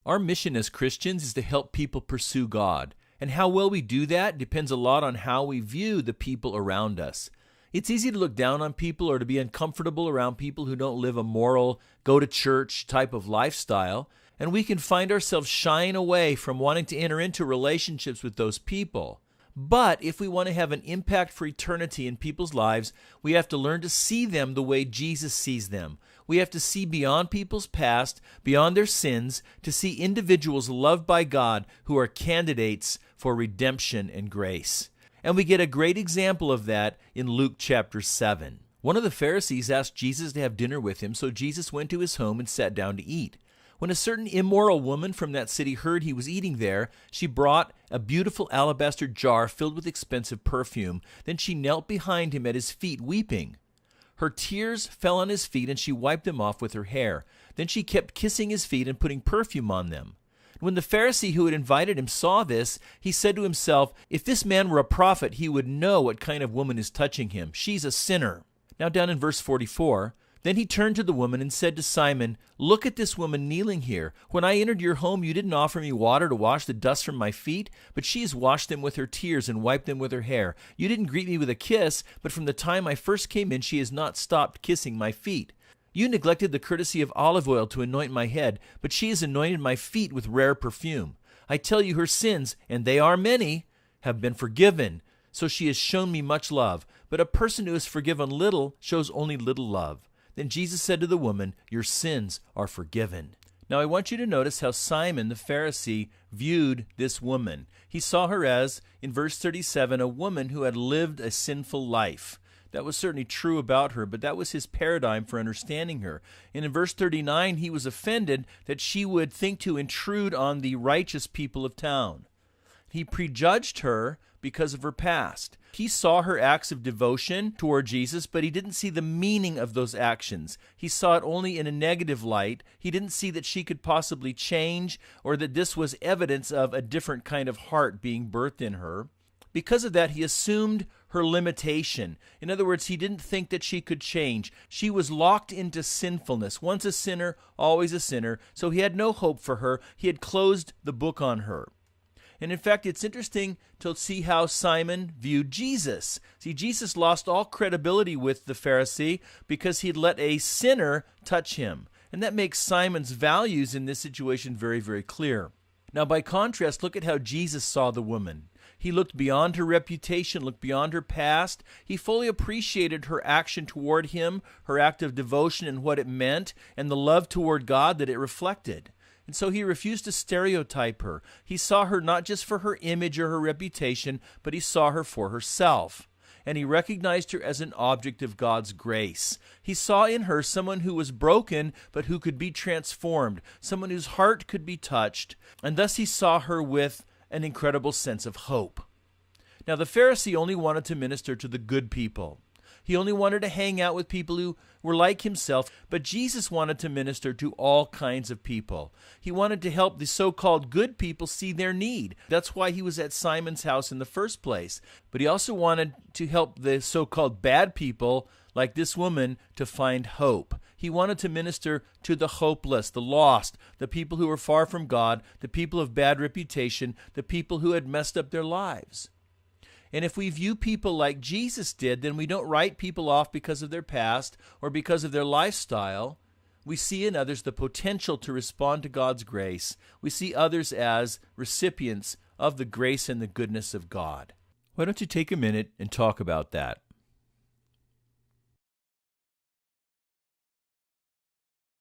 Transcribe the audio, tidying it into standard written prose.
Our mission as Christians is to help people pursue God. And how well we do that depends a lot on how we view the people around us. It's easy to look down on people or to be uncomfortable around people who don't live a moral, go-to-church type of lifestyle, and we can find ourselves shying away from wanting to enter into relationships with those people. But if we want to have an impact for eternity in people's lives, we have to learn to see them the way Jesus sees them. We have to see beyond people's past, beyond their sins, to see individuals loved by God who are candidates for redemption and grace. And we get a great example of that in Luke chapter 7. One of the Pharisees asked Jesus to have dinner with him, so Jesus went to his home and sat down to eat. When a certain immoral woman from that city heard he was eating there, she brought a beautiful alabaster jar filled with expensive perfume. Then she knelt behind him at his feet, weeping. Her tears fell on his feet, and she wiped them off with her hair. Then she kept kissing his feet and putting perfume on them. When the Pharisee who had invited him saw this, he said to himself, "If this man were a prophet, he would know what kind of woman is touching him. She's a sinner." Now down in verse 44, then he turned to the woman and said to Simon, "Look at this woman kneeling here. When I entered your home, you didn't offer me water to wash the dust from my feet, but she has washed them with her tears and wiped them with her hair. You didn't greet me with a kiss, but from the time I first came in, she has not stopped kissing my feet. You neglected the courtesy of olive oil to anoint my head, but she has anointed my feet with rare perfume. I tell you, her sins, and they are many, have been forgiven, so she has shown me much love. But a person who is forgiven little shows only little love." Then Jesus said to the woman, "Your sins are forgiven." Now I want you to notice how Simon the Pharisee viewed this woman. He saw her as, in verse 37, a woman who had lived a sinful life. That was certainly true about her, but that was his paradigm for understanding her. And in verse 39, he was offended that she would think to intrude on the righteous people of town. He prejudged her because of her past. He saw her acts of devotion toward Jesus, but he didn't see the meaning of those actions. He saw it only in a negative light. He didn't see that she could possibly change or that this was evidence of a different kind of heart being birthed in her. Because of that, he assumed her limitation. In other words, he didn't think that she could change. She was locked into sinfulness. Once a sinner, always a sinner. So he had no hope for her. He had closed the book on her. And in fact, it's interesting to see how Simon viewed Jesus. See, Jesus lost all credibility with the Pharisee because he'd let a sinner touch him. And that makes Simon's values in this situation very, very clear. Now, by contrast, look at how Jesus saw the woman. He looked beyond her reputation, looked beyond her past. He fully appreciated her action toward him, her act of devotion and what it meant, and the love toward God that it reflected. And so he refused to stereotype her. He saw her not just for her image or her reputation, but he saw her for herself. And he recognized her as an object of God's grace. He saw in her someone who was broken, but who could be transformed, someone whose heart could be touched. And thus he saw her with an incredible sense of hope. Now, the Pharisee only wanted to minister to the good people. He only wanted to hang out with people who were like himself, but Jesus wanted to minister to all kinds of people. He wanted to help the so-called good people see their need. That's why he was at Simon's house in the first place. But he also wanted to help the so-called bad people, like this woman, to find hope. He wanted to minister to the hopeless, the lost, the people who were far from God, the people of bad reputation, the people who had messed up their lives. And if we view people like Jesus did, then we don't write people off because of their past or because of their lifestyle. We see in others the potential to respond to God's grace. We see others as recipients of the grace and the goodness of God. Why don't you take a minute and talk about that?